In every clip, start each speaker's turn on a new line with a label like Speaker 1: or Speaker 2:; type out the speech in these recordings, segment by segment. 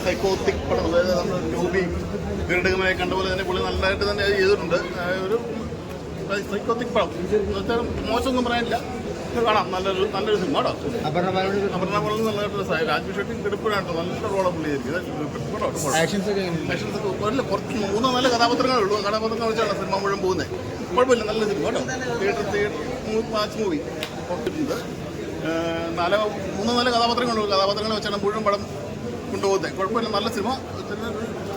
Speaker 1: സൈക്കോത്തിക് പടം, അതായത് നമ്മൾ രൂപി വീരടകമായി കണ്ട പോലെ തന്നെ പുള്ളി നല്ലതായിട്ട് തന്നെ ചെയ്തിട്ടുണ്ട്. ഒരു സൈക്കോത്തിക് പടം എന്ന് വെച്ചാൽ മോശമൊന്നും പറയാനില്ല, കാണാം. നല്ലൊരു സിനിമ കേട്ടോ. അപർണ പോലെ നല്ലതായിട്ട് രാജ്വി ഷെട്ടി കിടപ്പിനാട്ടോ നല്ല റോളാണ് പുള്ളി ചെയ്തിരിക്കുന്നത്. ആക്ഷൻസ് ഒക്കെ കുറച്ച് 3-4 കഥാപാത്രങ്ങളേ ഉള്ളൂ. കഥാപാത്രങ്ങൾ വെച്ചാണ് സിനിമ മുഴുവൻ പോകുന്നത്. കുഴപ്പമില്ല, നല്ല സിനിമ കേട്ടോ. തിയേറ്റർ വാച്ച് മൂവി കൊടുത്തിട്ടുണ്ട്. 3-4 കഥാപാത്രങ്ങളുള്ളൂ. കഥാപാത്രങ്ങൾ വെച്ചാണ് മുഴുവൻ പടം കൊണ്ടുപോകുന്നത്. കുഴപ്പമില്ല, നല്ല സിനിമ.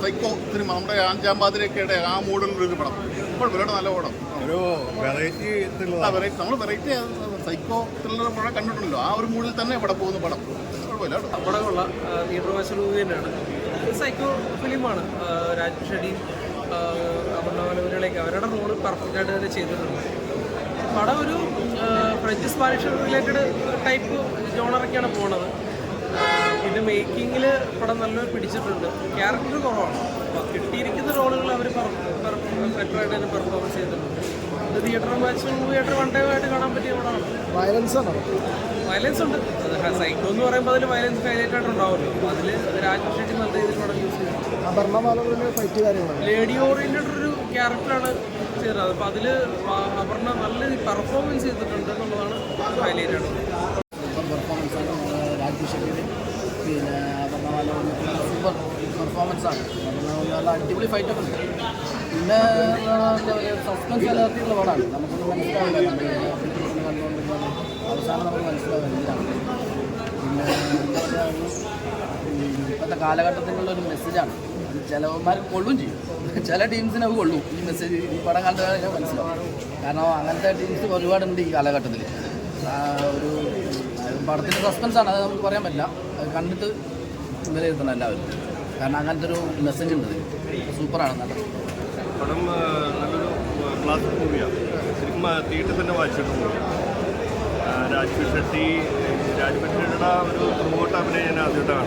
Speaker 1: സൈക്കോ സിനിമ, നമ്മുടെ 5-ാം പാതിരയൊക്കെയുടെ ആ മൂഡിലുള്ളൊരു പടം. കുഴപ്പമില്ല, നല്ല പടം. ഒരു വെറൈറ്റി നമ്മൾ വെറൈറ്റി സൈക്കോ ത്രില്ലർ പടം കണ്ടിട്ടുണ്ടല്ലോ, ആ ഒരു മൂഡിൽ തന്നെ ഇവിടെ പോകുന്ന പടം. കുഴപ്പമില്ല,
Speaker 2: പടമുള്ള തിയേറ്റർ വാച്ച് മൂവി തന്നെയാണ്. സൈക്കോ ഫിലിമാണ്. രാജ്വി ഷെട്ടി, അപർണ ബാലമുരളിയൊക്കെ അവരുടെ റോള് പെർഫെക്റ്റ് ആയിട്ട് തന്നെ ചെയ്തിട്ടുണ്ട്. പടം ഒരു ഫ്രഞ്ച് സ്പാനിഷ് റിലേറ്റഡ് ടൈപ്പ് ജോണറൊക്കെയാണ് പോണത്. പിന്നെ മേക്കിങ്ങിൽ പടം നല്ലൊരു പിടിച്ചിട്ടുണ്ട്. ക്യാരക്ടർ കുറവാണ്, കിട്ടിയിരിക്കുന്ന റോളുകൾ അവർ ബെറ്ററായിട്ട് തന്നെ പെർഫോമൻസ് ചെയ്തിട്ടുണ്ട്. ഇത് തിയേറ്റർ വാച്ച് മൂവിയായിട്ട് വൺ ടൈം ആയിട്ട് കാണാൻ പറ്റിയ പടമാണ്. വയലൻസ് ഉണ്ട്. സൈക്കോ എന്ന് പറയുമ്പോൾ അതിൽ വയലൻസ് ഹൈലൈറ്റ് ആയിട്ട് ഉണ്ടാവുമല്ലോ. അതിൽ രാജ്വി ഷെട്ടി നല്ല രീതിയിൽ പടം യൂസ് ചെയ്തു. ലേഡി ഓറിയൻറ്റഡ് ഒരു ക്യാരക്ടറാണ് ചെയ്തത്. അപ്പോൾ അതിൽ അപർണ നല്ല പെർഫോമൻസ് ചെയ്തിട്ടുണ്ട് എന്നുള്ളതാണ് ഹൈലൈറ്റ് ആണ്.
Speaker 3: രാജ്വി ഷെട്ടിയുടെ പിന്നെ അപർണ ബാലമുരളി സൂപ്പർ പെർഫോമൻസാണ്. നല്ല അടിപൊളി ഫൈറ്റൊക്കെ ഉണ്ട്. പിന്നെ എന്താ പറയുക, സസ്പെൻസ് അല്ലാത്തുള്ള പടമാണ്. നമുക്കൊന്നും മനസ്സിലാവില്ല. കണ്ടുകൊണ്ടിരുന്നത് അവസാനം നമുക്ക് മനസ്സിലാവില്ല എന്തിനാണ്. പിന്നെ എന്താ പറയുക, ഇപ്പോഴത്തെ കാലഘട്ടത്തിനുള്ളൊരു മെസ്സേജാണ്. ചിലവന്മാർക്ക് കൊള്ളും ചെയ്യും, ചില ടീംസിന് അത് കൊള്ളും. ഈ മെസ്സേജ് ഈ പടം കണ്ടാൽ മനസ്സിലാവും. കാരണം അങ്ങനത്തെ ടീംസ് ഒരുപാടുണ്ട് ഈ കാലഘട്ടത്തിൽ. ഒരു പടത്തിൻ്റെ സസ്പെൻസാണ്, അത് നമുക്ക് പറയാൻ പറ്റില്ല. അത് കണ്ടിട്ട് വിലയിരുത്തണം എല്ലാവരും. കാരണം അങ്ങനത്തെ ഒരു മെസ്സേജ് ഉണ്ട്. സൂപ്പറാണ്. നല്ല
Speaker 4: പടം നല്ലൊരു ക്ലാസിക് മൂവിയാണ്. ശരിക്കും തിയേറ്ററിൽ തന്നെ വായിച്ചിട്ട് മൂവി. രാജ്വി ഷെട്ടിയുടെ ഒരു പ്രമോട്ട് അഭിനയം ഞാൻ ആദ്യമായിട്ടാണ്.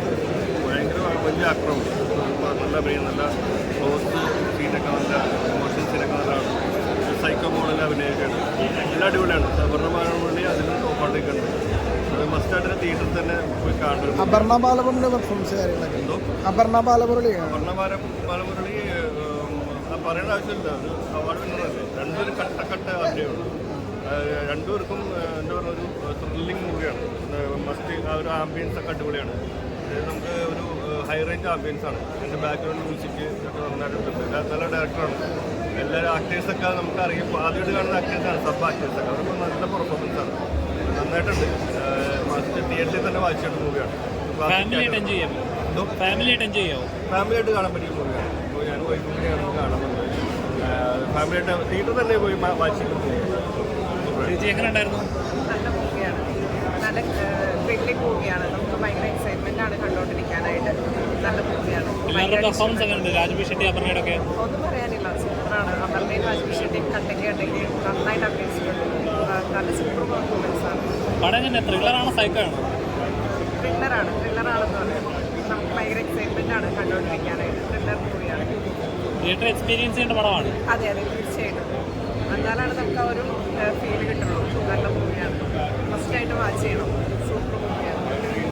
Speaker 4: ഭയങ്കര വലിയ ആക്രമണം, നല്ല അഭിനയം, നല്ല ക്ലോസ് സീനൊക്കെ, നല്ല ഇമോഷണൽ സീനൊക്കെ നല്ലതാണ്. സൈക്കോ മോഡൽ അഭിനയമൊക്കെയാണ്. എല്ലാം അടിപൊളിയാണ്. അപർണ ബാലമുരളി അതിൽ ടോപ്പായിട്ടൊക്കെ ഉണ്ട്. അത് മസ്റ്റായിട്ട് തിയേറ്ററിൽ തന്നെ പോയി കാണുന്നത്.
Speaker 5: അപർണ ബാലമുരളിയുടെ പെർഫോമൻസ് കാര്യങ്ങളൊക്കെ
Speaker 4: എന്തോ
Speaker 5: അപർണ ബാലമുരളി
Speaker 4: പറയേണ്ട ആവശ്യമില്ല. ഒരു അവാർഡ് വിന്നറല്ലേ. രണ്ടുപേരും കട്ട അഭിനയമാണ്. രണ്ടുപേർക്കും എന്താ പറയുക, ഒരു ത്രില്ലിംഗ് മൂവിയാണ്. മസ്റ്റ് ആ ഒരു ആംബിയൻസ് ഒക്കെ അടിപൊളിയാണ്. നമുക്ക് ഒരു ഹൈ റേഞ്ച് ആംബിയൻസ് ആണ്. എൻ്റെ ബാക്ക്ഗ്രൗണ്ട് മ്യൂസിക് ഒക്കെ നന്നായിട്ടുണ്ട്. നല്ല ഡയറക്ടറാണ്. എല്ലാവരും ആക്ടേഴ്സൊക്കെ നമുക്ക് അറിയാം. ആദ്യമായിട്ട് കാണുന്ന ആക്ടേഴ്സാണ്, സബ് ആക്ടേഴ്സൊക്കെ. അതൊക്കെ നല്ല പെർഫോമൻസാണ്, നന്നായിട്ടുണ്ട്. മസ്റ്റ് തിയേറ്ററിൽ തന്നെ വായിച്ചിട്ട് മൂവിയാണ്. ഫാമിലിയായിട്ട് കാണാൻ പറ്റിയ മൂവിയാണ്. അപ്പോൾ ഞാൻ വൈകുന്നേരം കാണാൻ പറ്റുന്നത് ഫാമിലിയായിട്ട് തിയേറ്ററിൽ തന്നെ പോയി വായിച്ചിട്ട്
Speaker 6: എങ്ങനെ ഉണ്ടായിരുന്നു? നല്ല മൂവിയാണ്, നല്ല ത്രില്ലിംഗ് മൂവിയാണ്. നമുക്ക് ഭയങ്കര എക്സൈറ്റ്മെന്റ് ആണ് കണ്ടുകൊണ്ടിരിക്കാനായിട്ട്. നല്ല മൂവിയാണ്.
Speaker 2: രാജ്വി ഷെട്ടി അപർണയുടെ ഒക്കെ
Speaker 6: ഒന്നും പറയാനില്ല, സൂപ്പറാണ്. അപർണയും രാജ്വി ഷെട്ടിയും കട്ടയ്ക്ക് നന്നായിട്ട് അഭിനയിച്ചിട്ടുണ്ട്. നല്ല സൂപ്പർ പെർഫോമൻസ് ആണ്.
Speaker 2: ത്രില്ലറാണോ സൈക്കോ ആണോ?
Speaker 6: ത്രില്ലറാണെന്ന് പറയാം. നമുക്ക് ഭയങ്കര എക്സൈറ്റ്മെന്റ് ആണ് കണ്ടുകൊണ്ടിരിക്കാനായിട്ട്. ത്രില്ലർ മൂവിയാണ്.
Speaker 2: തിയേറ്റർ എക്സ്പീരിയൻസ് ചെയ്യേണ്ട പടമാണ്.
Speaker 6: അതെ, തീർച്ചയായിട്ടും. എന്നാലാണ് നമുക്ക് ആ ഒരു ഫീൽ കിട്ടുള്ളൂ. നല്ല മൂവിയാണ്, മസ്റ്റായിട്ട് വാച്ച് ചെയ്യണം.